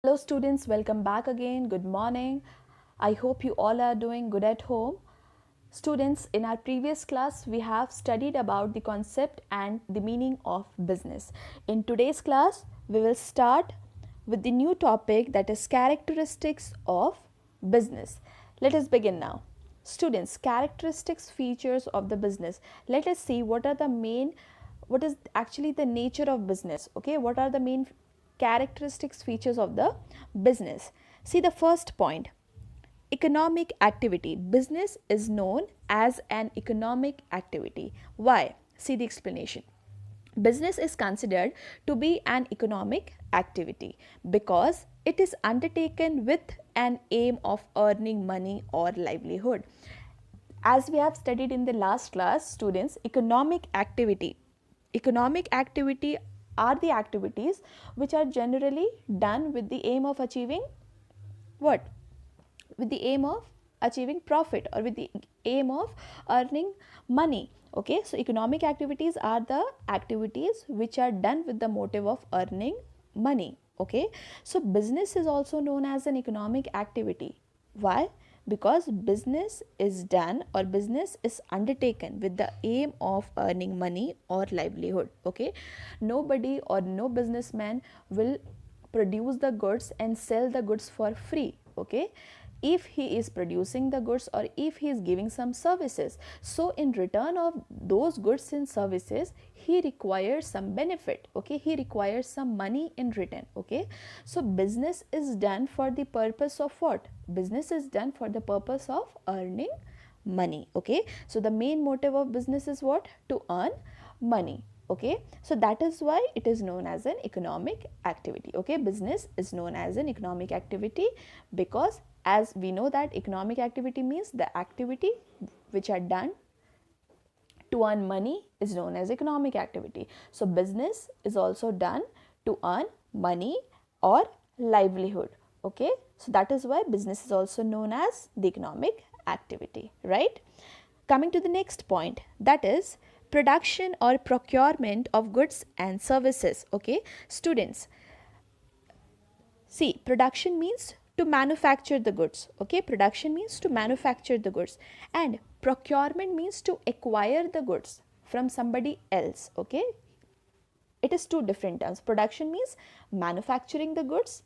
Hello students, welcome back again. Good morning. I hope you all are doing good at home. Students, in our previous class, we have studied about the concept and the meaning of business. In today's class, we will start with the new topic, that is characteristics of business. Let us begin now. Students, characteristics, features of the business. Let us see what is actually the nature of business. Okay, what are the main characteristics, features of the business? See the first point, economic activity. Business is known as an economic activity. Why? See the explanation. Business is considered to be an economic activity because it is undertaken with an aim of earning money or livelihood. As we have studied in the last class, students, economic activity are the activities which are generally done with the aim of achieving what? With the aim of achieving profit or with the aim of earning money. Okay, so economic activities are the activities which are done with the motive of earning money. Okay, so business is also known as an economic activity. Why? Because business is done or business is undertaken with the aim of earning money or livelihood. Okay, nobody or no businessman will produce the goods and sell the goods for free. Okay, if he is producing the goods or if he is giving some services, so in return of those goods and services he requires some benefit. Okay, he requires some money in return. Okay, so business is done for the purpose of what? Business is done for the purpose of earning money. Okay, so the main motive of business is what? To earn money. Okay, so that is why it is known as an economic activity. Okay, business is known as an economic activity because, as we know, that economic activity means the activity which are done to earn money is known as economic activity. So business is also done to earn money or livelihood. Okay, so that is why business is also known as the economic activity, right? Coming to the next point, that is production or procurement of goods and services. Okay, students, see, production means to manufacture the goods. Okay, production means to manufacture the goods, and procurement means to acquire the goods from somebody else. Okay, it is two different terms. Production means manufacturing the goods.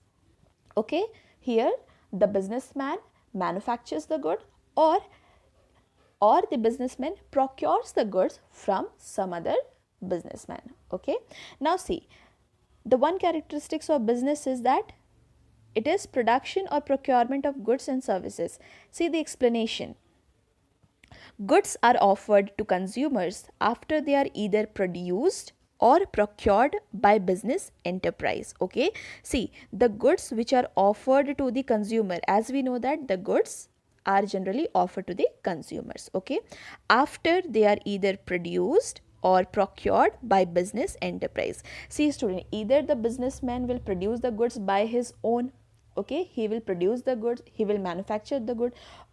Okay, here the businessman manufactures the good, or the businessman procures the goods from some other businessman. Okay, now see, the one characteristics of business is that it is production or procurement of goods and services. See the explanation. Goods are offered to consumers after they are either produced or procured by business enterprise. Okay, see, the goods which are offered to the consumer, as we know that the goods are generally offered to the consumers. Okay, after they are either produced or procured by business enterprise. See student, either the businessman will produce the goods by his own. Okay, he will produce the goods, he will manufacture the good,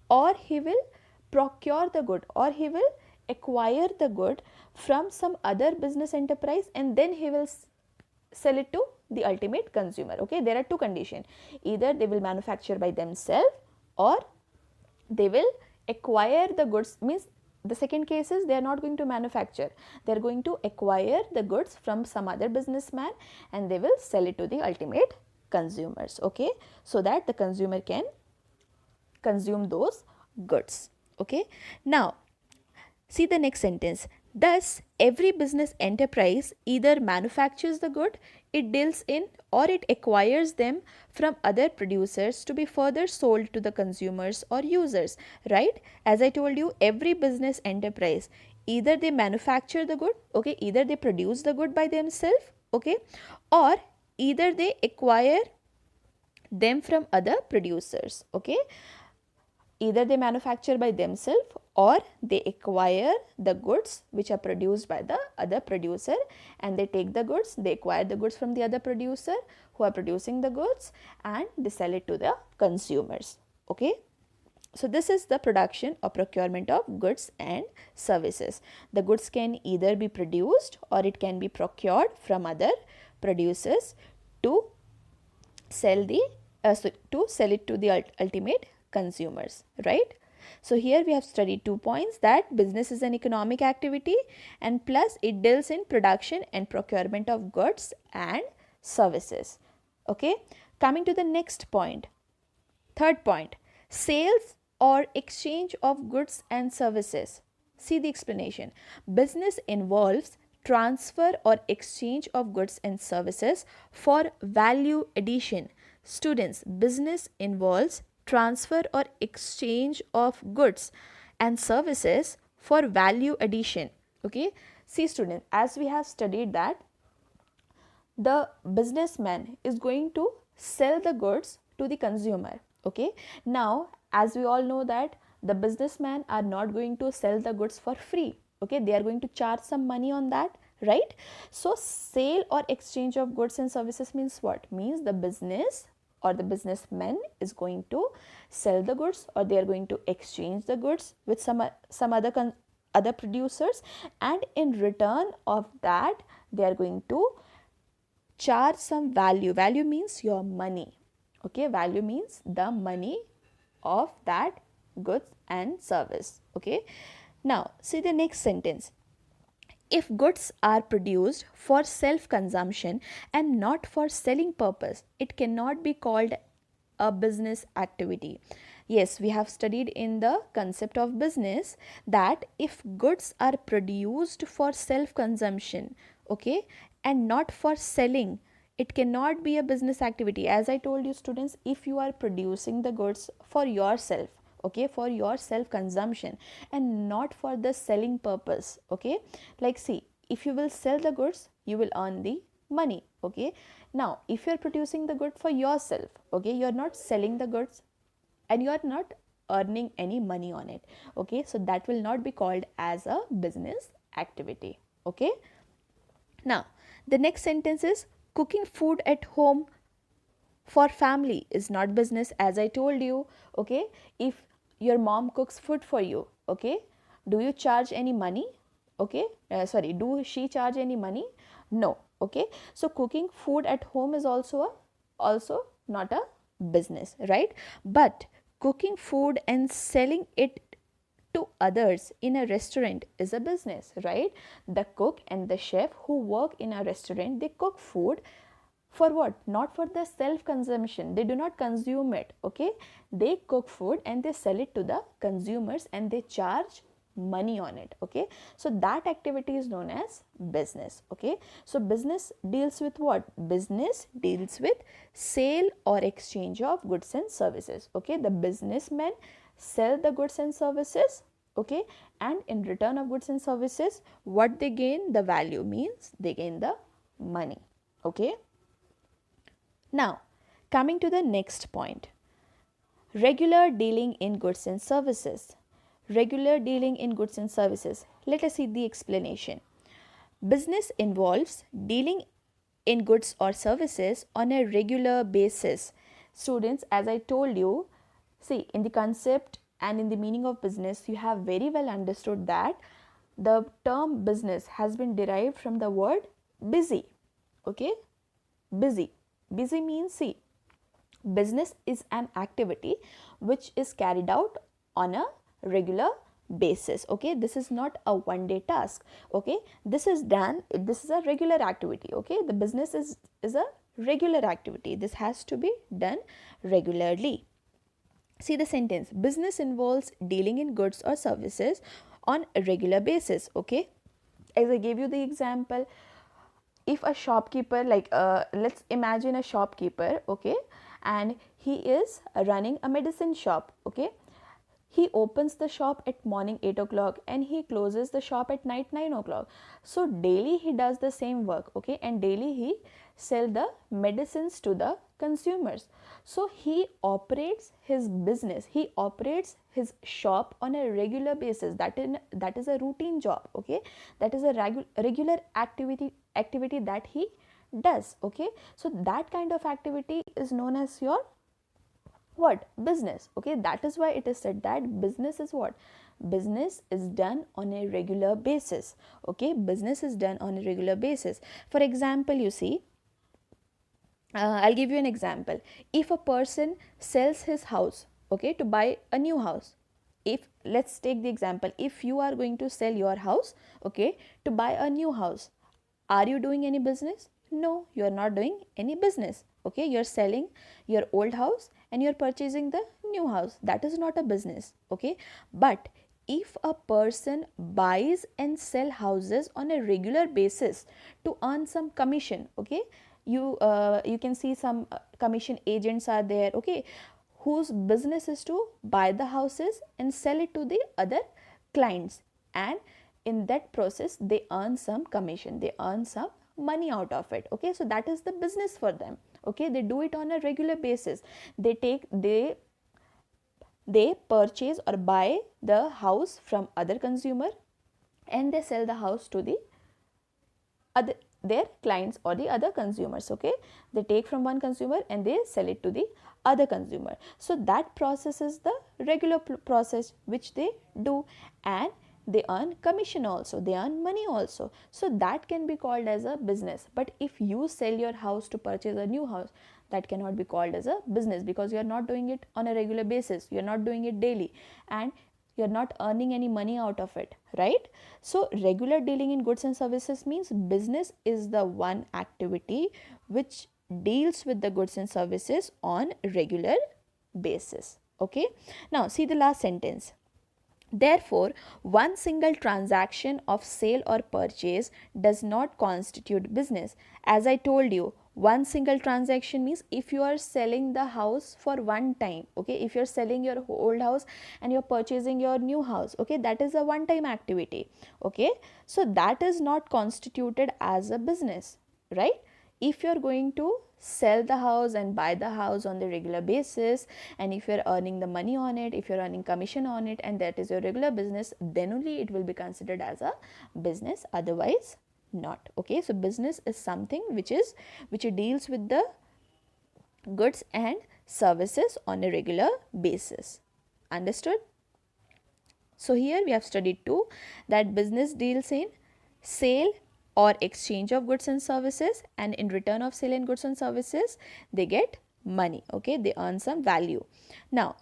or he will procure the good, or he will acquire the good from some other business enterprise, and then he will sell it to the ultimate consumer. Okay, there are two conditions: either they will manufacture by themselves or they will acquire the goods. Means the second case is they are not going to manufacture, they are going to acquire the goods from some other businessman and they will sell it to the ultimate consumers. Okay, so that the consumer can consume those goods. Okay, now see the next sentence. Thus, every business enterprise either manufactures the good it deals in or it acquires them from other producers to be further sold to the consumers or users. Right? As I told you, every business enterprise, either they manufacture the good, okay, either they produce the good by themselves, okay, or either they acquire them from other producers. Okay, either they manufacture by themselves or they acquire the goods which are produced by the other producer, and they take the goods, they acquire the goods from the other producer who are producing the goods, and they sell it to the consumers. Okay, so this is the production or procurement of goods and services. The goods can either be produced or it can be procured from other producers to sell the to sell it to the ultimate consumers, right? So here we have studied 2 points, that business is an economic activity and plus it deals in production and procurement of goods and services. Okay, coming to the next point, third point, sales or exchange of goods and services. See the explanation. Business involves transfer or exchange of goods and services for value addition. Students, business involves transfer or exchange of goods and services for value addition. Okay, see students, as we have studied that the businessman is going to sell the goods to the consumer. Okay, now as we all know that the businessmen are not going to sell the goods for free. Okay, they are going to charge some money on that, right? So sale or exchange of goods and services means what? Means the business or the businessman is going to sell the goods, or they are going to exchange the goods with some other producers, and in return of that they are going to charge some value. Value means your money. Okay, value means the money of that goods and service. Okay, now see the next sentence. If goods are produced for self consumption and not for selling purpose, it cannot be called a business activity. Yes, we have studied in the concept of business that if goods are produced for self consumption, okay, and not for selling, it cannot be a business activity. As I told you students, if you are producing the goods for yourself, okay, for your self consumption and not for the selling purpose, okay, like see, if you will sell the goods, you will earn the money. Okay, now if you are producing the good for yourself, okay, you are not selling the goods and you are not earning any money on it. Okay, so that will not be called as a business activity. Okay, now the next sentence is cooking food at home for family is not business, as I told you. Okay, if your mom cooks food for you, okay, do you charge any money? Okay, sorry, do she charge any money? No. Okay, so cooking food at home is also not a business, right? But cooking food and selling it to others in a restaurant is a business, right? The cook and the chef who work in a restaurant, they cook food for what? Not for the self consumption. They do not consume it. Okay, they cook food and they sell it to the consumers and they charge money on it. Okay, so that activity is known as business. Okay, so business deals with what? Business deals with sale or exchange of goods and services. Okay, the businessmen sell the goods and services. Okay, and in return of goods and services, what they gain? The value, means they gain the money. Okay, now coming to the next point, regular dealing in goods and services. Regular dealing in goods and services. Let us see the explanation. Business involves dealing in goods or services on a regular basis. Students, as I told you, see, in the concept and in the meaning of business, you have very well understood that the term business has been derived from the word busy. Okay, busy. Busy means, see, business is an activity which is carried out on a regular basis. Okay, this is not a one day task. Okay, this is a regular activity. Okay, the business is a regular activity. This has to be done regularly. See the sentence, business involves dealing in goods or services on a regular basis. Okay, as I gave you the example, if a shopkeeper, like let's imagine a shopkeeper, okay, and he is running a medicine shop. Okay, he opens the shop at morning 8 o'clock and he closes the shop at night 9 o'clock. So daily he does the same work. Okay, and daily he sell the medicines to the consumers. So he operates his business, he operates his shop on a regular basis. That is a routine job. Okay, that is a regular activity that he does. Okay, so that kind of activity is known as your what? Business. Okay, that is why it is said that business is what? Business is done on a regular basis. Okay, business is done on a regular basis. For example, you see, I'll give you an example. If a person sells his house, okay, to buy a new house, if let's take the example, if you are going to sell your house, okay, to buy a new house, are you doing any business? No, you are not doing any business. Okay, you're selling your old house and you're purchasing the new house. That is not a business. Okay, but if a person buys and sell houses on a regular basis to earn some commission, okay, you can see some commission agents are there, okay, whose business is to buy the houses and sell it to the other clients, and in that process they earn some commission, they earn some money out of it. Okay, so that is the business for them. Okay, they do it on a regular basis. They purchase or buy the house from other consumer and they sell the house to the other, their clients or the other consumers. Okay, they take from one consumer and they sell it to the other consumer. So that process is the regular process which they do, and they earn commission also, they earn money also. So that can be called as a business. But if you sell your house to purchase a new house, that cannot be called as a business, because you are not doing it on a regular basis, you are not doing it daily, and you're not earning any money out of it, right? So regular dealing in goods and services means business is the one activity which deals with the goods and services on regular basis. Okay, now see the last sentence. Therefore, one single transaction of sale or purchase does not constitute business. As I told you, one single transaction means if you are selling the house for one time, okay, if you're selling your old house and you're purchasing your new house, okay, that is a one time activity. Okay, so that is not constituted as a business, right? If you're going to sell the house and buy the house on the regular basis, and if you're earning the money on it, if you're earning commission on it, and that is your regular business, then only it will be considered as a business, otherwise not. Okay, so business is something which deals with the goods and services on a regular basis. Understood? So here we have studied too that business deals in sale or exchange of goods and services, and in return of sale and goods and services they get money. Okay, they earn some value. Now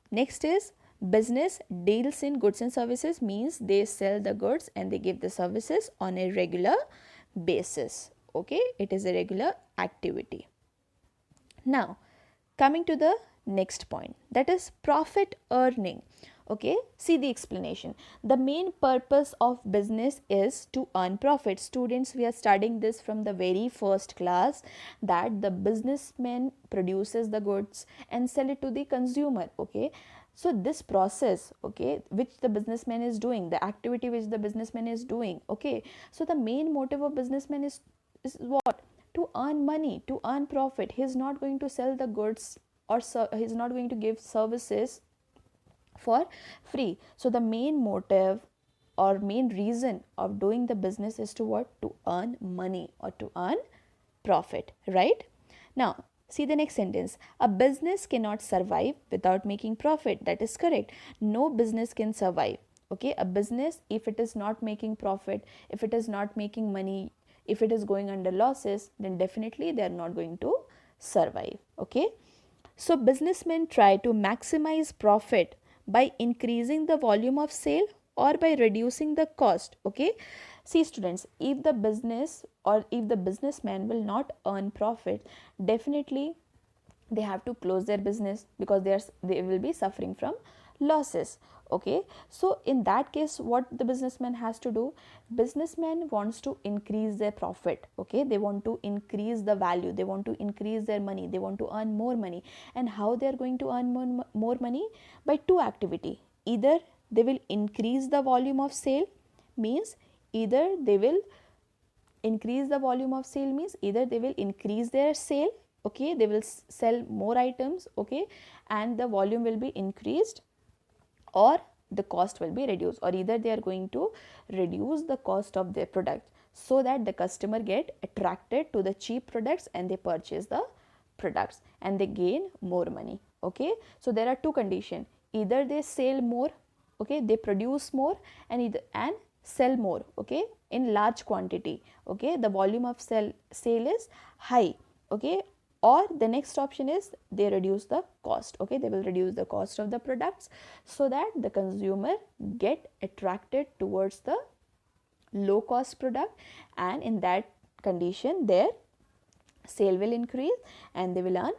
next is business deals in goods and services means they sell the goods and they give the services on a regular basis. Okay, it is a regular activity. Now coming to the next point, that is profit earning. Okay, see the explanation. The main purpose of business is to earn profit. Students, we are studying this from the very first class, that the businessman produces the goods and sell it to the consumer. Okay, so this process, okay, which the businessman is doing, the activity which the businessman is doing, okay, so the main motive of businessman is what? To earn money, to earn profit. He is not going to sell the goods, or he is not going to give services for free. So the main motive or main reason of doing the business is to what? To earn money or to earn profit, right? Now see the next sentence. A business cannot survive without making profit. That is correct. No business can survive. Okay, a business, if it is not making profit, if it is not making money, if it is going under losses, then definitely they are not going to survive. Okay, so businessmen try to maximize profit by increasing the volume of sale or by reducing the cost. Okay, see students, if the business or if the businessman will not earn profit, definitely they have to close their business, because they will be suffering from losses. Okay, so in that case what the businessman has to do? Businessman wants to increase their profit. Okay, they want to increase the value, they want to increase their money, they want to earn more money. And how they are going to earn more money? By two activity. Either they will increase the volume of sale, means either they will increase the volume of sale means either they will increase their sale, okay, they will sell more items, okay, and the volume will be increased, or the cost will be reduced, or either they are going to reduce the cost of their product so that the customer get attracted to the cheap products and they purchase the products and they gain more money. Okay, so there are two conditions. Either they sell more, okay, they produce more, and sell more, okay, in large quantity. Okay, the volume of sale is high. Okay, or the next option is they reduce the cost. Okay, they will reduce the cost of the products so that the consumer get attracted towards the low cost product, and in that condition their sale will increase and they will earn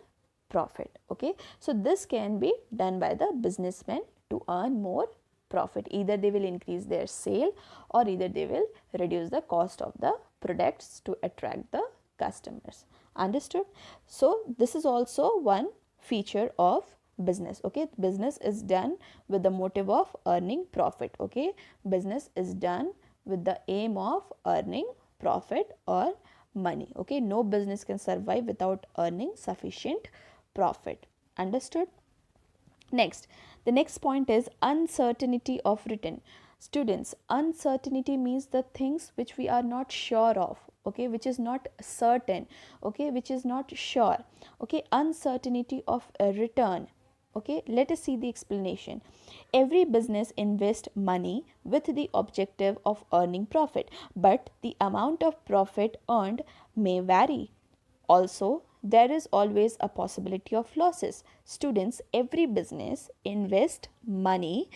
profit. Okay, so this can be done by the businessmen to earn more profit. Either they will increase their sale or either they will reduce the cost of the products to attract the customers. Understood? So this is also one feature of business. Okay, business is done with the motive of earning profit. Okay, business is done with the aim of earning profit or money. Okay, no business can survive without earning sufficient profit. Understood? Next, the next point is uncertainty of return. Students, uncertainty means the things which we are not sure of. Okay, which is not certain. Okay, which is not sure. Okay, uncertainty of a return. Okay, let us see the explanation. Every business invests money with the objective of earning profit, but the amount of profit earned may vary. Also, there is always a possibility of losses. Students, every business invest money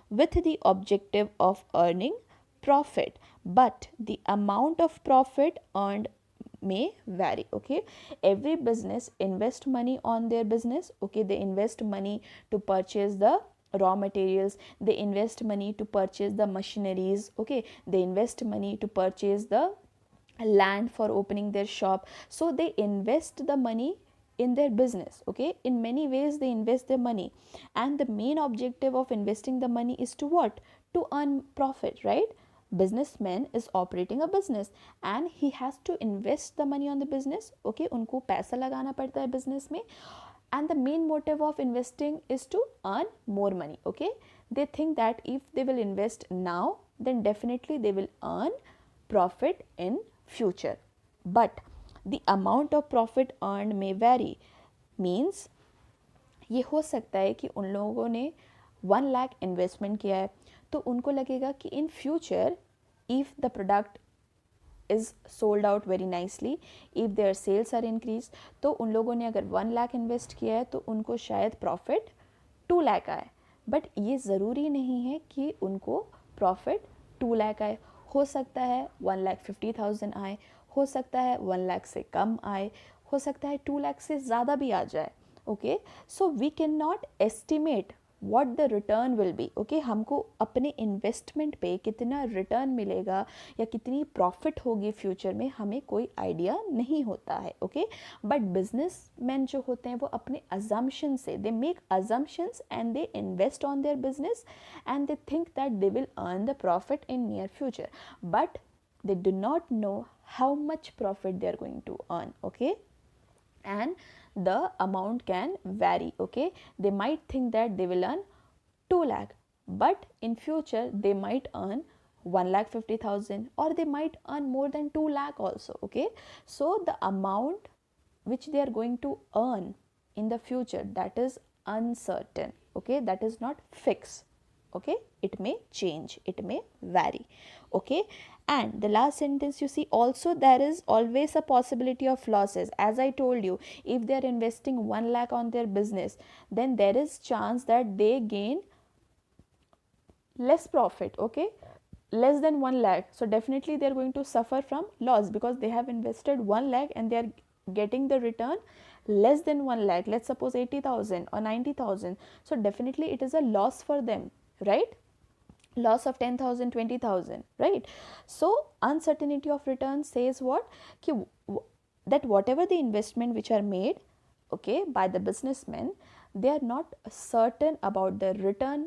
with the objective of earning profit, but the amount of profit earned may vary. Okay, every business invest money on their business. Okay, they invest money to purchase the raw materials, they invest money to purchase the machineries. Okay, they invest money to purchase the land for opening their shop. So they invest the money in their business. Okay, in many ways they invest their money, and the main objective of investing the money is to what? To earn profit, right? Businessman is operating a business and he has to invest the money on the business. Okay, उनको पैसा लगाना पड़ता है business में, and the main motive of investing is to earn more money. Okay, they think that if they will invest now, then definitely they will earn profit in future, but the amount of profit earned may vary. Means ये हो सकता है कि उन लोगों ने 1 lakh investment किया है, तो उनको लगेगा कि in future if the product is sold out very nicely, if their sales are increased, तो उन लोगों ने अगर 1 लाख इन्वेस्ट किया है तो उनको शायद प्रॉफिट 2 लाख आए, बट ये ज़रूरी नहीं है कि उनको प्रॉफिट 2 लाख आए. हो सकता है 1,50,000 आए, हो सकता है 1 लाख से कम आए, हो सकता है 2 लाख से ज़्यादा भी आ जाए. Okay, so we can not estimate what the return will be. Okay, हमको अपने इन्वेस्टमेंट पे कितना रिटर्न मिलेगा या कितनी प्रॉफिट होगी फ्यूचर में, हमें कोई आइडिया नहीं होता है. ओके, बट बिजनेसमैन जो होते हैं वो अपने अजम्पशन से, they make assumptions and they invest on their business and they think that they will earn the profit in near future, but they do not know how much profit they are going to earn. Okay, and the amount can vary. Okay, they might think that they will earn 2 lakh, but in future they might earn 1,50,000 or they might earn more than 2 lakh also. Okay, so the amount which they are going to earn in the future, that is uncertain. Okay, that is not fixed. Okay, it may change, it may vary. Okay, and the last sentence you see, also there is always a possibility of losses. As I told you, if they are investing 1 lakh on their business, then there is chance that they gain less profit. Okay, less than 1 lakh, so definitely they are going to suffer from loss because they have invested 1 lakh and they are getting the return less than 1 lakh. Let's suppose 80,000 or 90,000, so definitely it is a loss for them, right? Loss of 10,000, 20,000, right? So uncertainty of return says what? That whatever the investment which are made, okay, by the businessmen, they are not certain about the return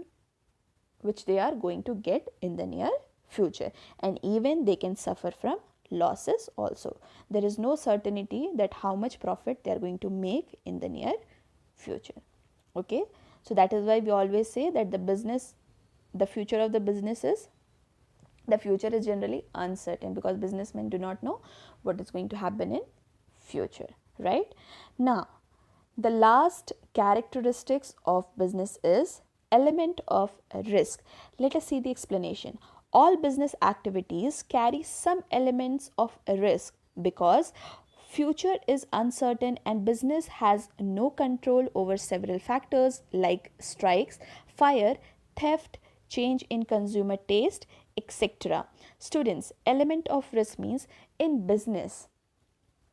which they are going to get in the near future, and even they can suffer from losses also. There is no certainty that how much profit they are going to make in the near future. Okay, so that is why we always say that the future of the business is, the future is generally uncertain because businessmen do not know what is going to happen in future, right? Now, the last characteristics of business is element of risk. Let us see the explanation. All business activities carry some elements of risk because future is uncertain and business has no control over several factors like strikes, fire, theft, change in consumer taste, etc. Students, element of risk means in business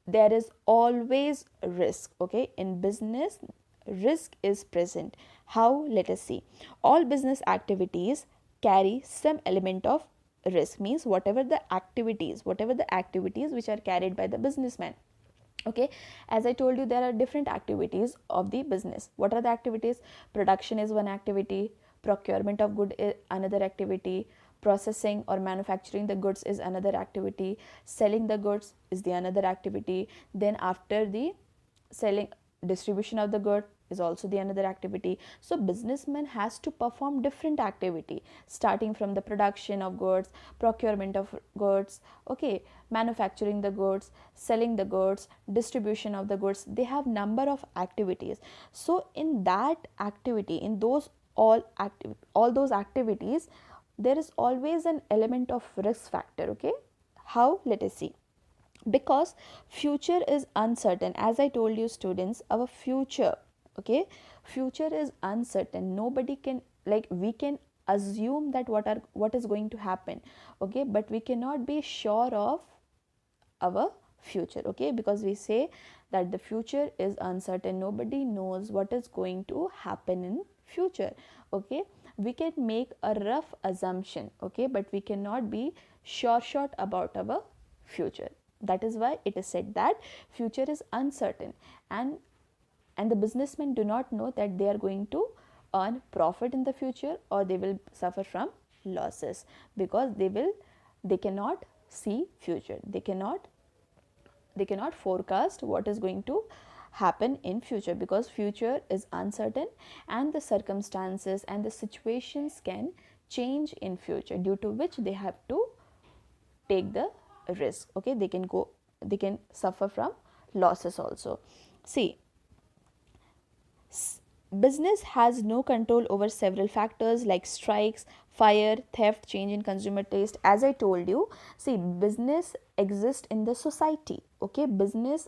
there is always risk. Okay, in business risk is present. How? Let us see. All business activities carry some element of risk, means whatever the activities which are carried by the businessman. Okay, as I told you, there are different activities of the business. What are the activities? Production is one activity, procurement of good is another activity, processing or manufacturing the goods is another activity, selling the goods is the another activity, then after the selling, distribution of the good is also the another activity. So businessman has to perform different activity, starting from the production of goods, procurement of goods, okay, manufacturing the goods, selling the goods, distribution of the goods. They have number of activities. So in that activity, in those all those activities, there is always an element of risk factor. Okay, how? Let us see. Because future is uncertain, as I told you students, our future, okay, future is uncertain. Nobody can, like, we can assume that what is going to happen, okay, but we cannot be sure of our future. Okay, because we say that the future is uncertain, nobody knows what is going to happen in future. Okay, we can make a rough assumption, okay, but we cannot be sure shot about our future. That is why it is said that future is uncertain, and the businessmen do not know that they are going to earn profit in the future or they will suffer from losses, because they cannot see future, they cannot forecast what is going to happen in future, because future is uncertain and the circumstances and the situations can change in future, due to which they have to take the risk. Okay, they can suffer from losses also. See, business has no control over several factors like strikes, fire, theft, change in consumer taste. As I told you, see, business exists in the society. Okay, business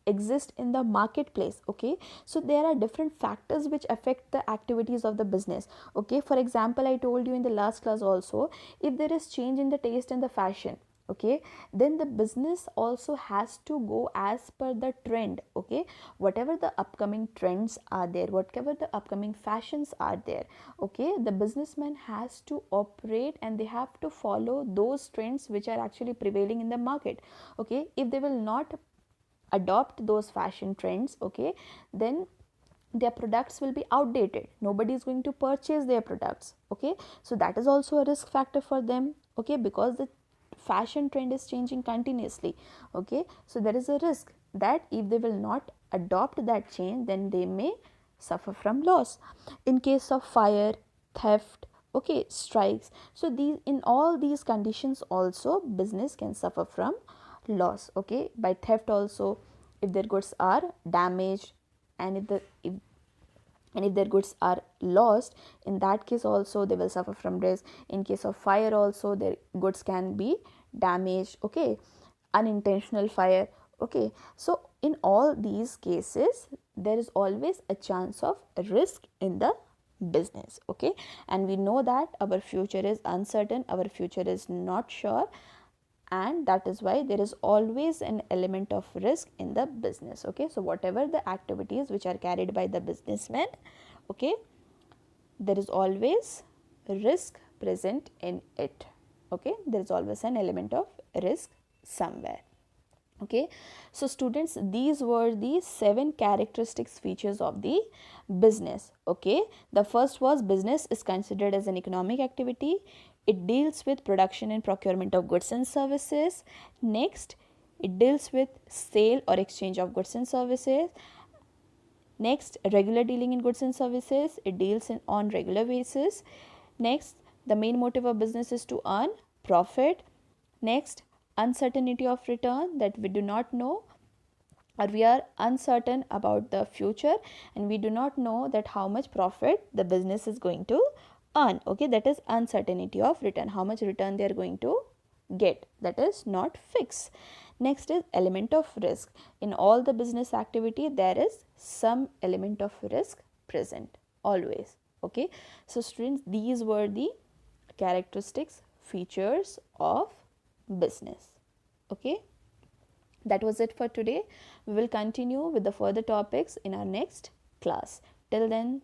exist in the marketplace. Okay, so there are different factors which affect the activities of the business. Okay, for example, I told you in the last class also, if there is change in the taste and the fashion, okay, then the business also has to go as per the trend. Okay, whatever the upcoming trends are there, whatever the upcoming fashions are there, okay, the businessman has to operate and they have to follow those trends which are actually prevailing in the market. Okay, if they will not adopt those fashion trends, okay, then their products will be outdated, nobody is going to purchase their products. Okay, so that is also a risk factor for them. Okay, because the fashion trend is changing continuously. Okay, so there is a risk that if they will not adopt that change, then they may suffer from loss. In case of fire, theft, okay, strikes, so these, in all these conditions also business can suffer from loss. Okay, by theft also, if their goods are damaged, and if their goods are lost, in that case also they will suffer from risk. In case of fire also, their goods can be damaged. Okay, unintentional fire. Okay, so in all these cases there is always a chance of risk in the business. Okay, and we know that our future is uncertain, our future is not sure, and that is why there is always an element of risk in the business. Okay, so whatever the activities which are carried by the businessman, okay, there is always risk present in it. Okay, there is always an element of risk somewhere. Okay, so students, these were the 7 characteristics features of the business. Okay, the first was business is considered as an economic activity. It deals with production and procurement of goods and services. Next, it deals with sale or exchange of goods and services. Next, regular dealing in goods and services, it deals on regular basis. Next, the main motive of business is to earn profit. Next, uncertainty of return, that we do not know, or we are uncertain about the future and we do not know that how much profit the business is going to earn. Okay, that is uncertainty of return, how much return they are going to get, that is not fixed. Next is element of risk. In all the business activity, there is some element of risk present always. Okay, so students, these were the characteristics, features of business. Okay, that was it for today. We will continue with the further topics in our next class. Till then,